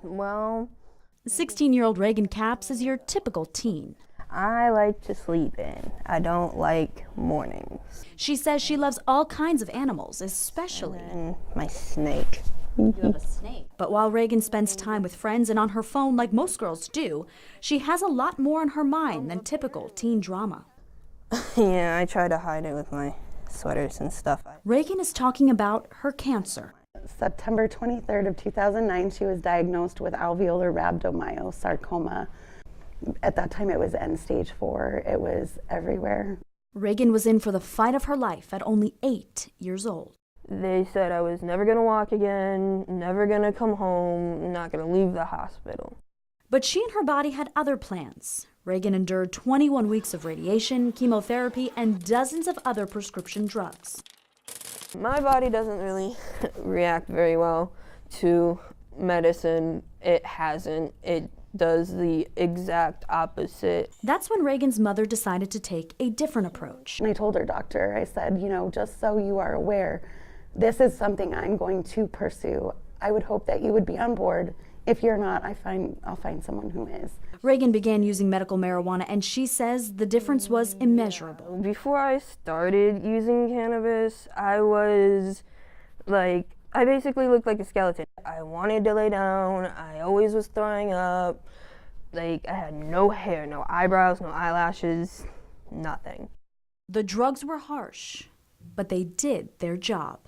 Well, 16-year-old Regan Capps is your typical teen. I like to sleep in. I don't like mornings. She says she loves all kinds of animals, especially And my snake. You have a snake. But while Regan spends time with friends and on her phone like most girls do, she has a lot more on her mind than typical teen drama. Yeah, I try to hide it with my sweaters and stuff. Regan is talking about her cancer. September 23rd of 2009, she was diagnosed with alveolar rhabdomyosarcoma. At that time, it was end stage 4. It was everywhere. Regan was in for the fight of her life at only 8 years old. They said I was never gonna walk again, never gonna come home, not gonna leave the hospital. But she and her body had other plans. Regan endured 21 weeks of radiation, chemotherapy, and dozens of other prescription drugs. My body doesn't really react very well to medicine. It hasn't. It does the exact opposite. That's when Regan's mother decided to take a different approach. And I told her doctor, I said, just so you are aware, this is something I'm going to pursue. I would hope that you would be on board. If you're not, I'll find someone who is. Regan began using medical marijuana, and she says the difference was immeasurable. Before I started using cannabis, I basically looked like a skeleton. I wanted to lay down, I always was throwing up, I had no hair, no eyebrows, no eyelashes, nothing. The drugs were harsh, but they did their job.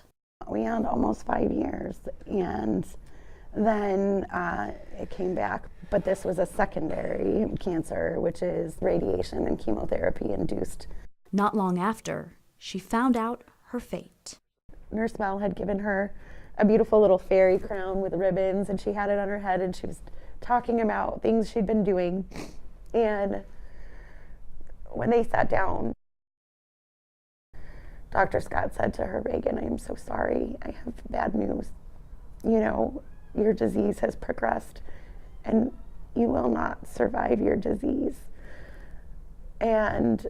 We had almost 5 years, and then it came back, but this was a secondary cancer, which is radiation and chemotherapy induced. Not long after, she found out her fate. Nurse Mel had given her a beautiful little fairy crown with ribbons, and she had it on her head, and she was talking about things she'd been doing. And when they sat down, Dr. Scott said to her, "Regan, I am so sorry. I have bad news. Your disease has progressed, and you will not survive your disease." And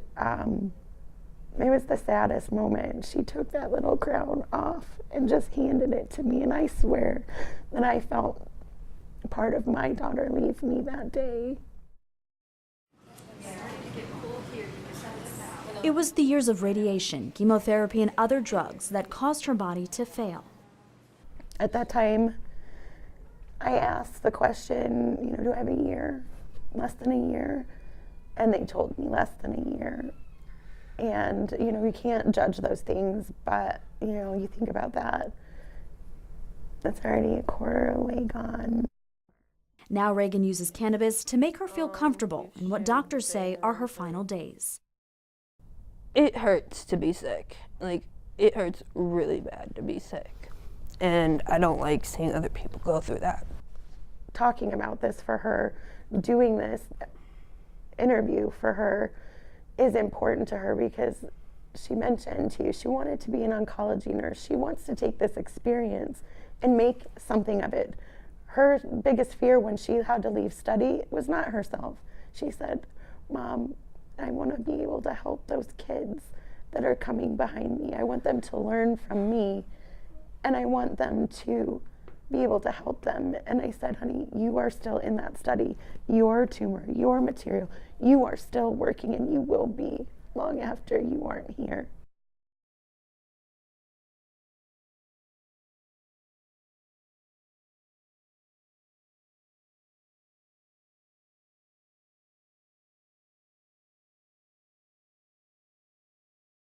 it was the saddest moment. She took that little crown off and just handed it to me, and I swear that I felt part of my daughter leave me that day. It was the years of radiation, chemotherapy, and other drugs that caused her body to fail. At that time, I asked the question, do I have a year? Less than a year? And they told me less than a year. And, you can't judge those things, but, you think about that. That's already a quarter away gone. Now Regan uses cannabis to make her feel comfortable in what doctors say are her final days. It hurts to be sick. It hurts really bad to be sick. And I don't like seeing other people go through that. Talking about this for her, doing this interview for her is important to her because she mentioned to you she wanted to be an oncology nurse. She wants to take this experience and make something of it. Her biggest fear when she had to leave study was not herself. She said, "Mom, I want to be able to help those kids that are coming behind me. I want them to learn from me, and I want them to be able to help them." And I said, "Honey, you are still in that study. Your tumor, your material, you are still working, and you will be long after you aren't here."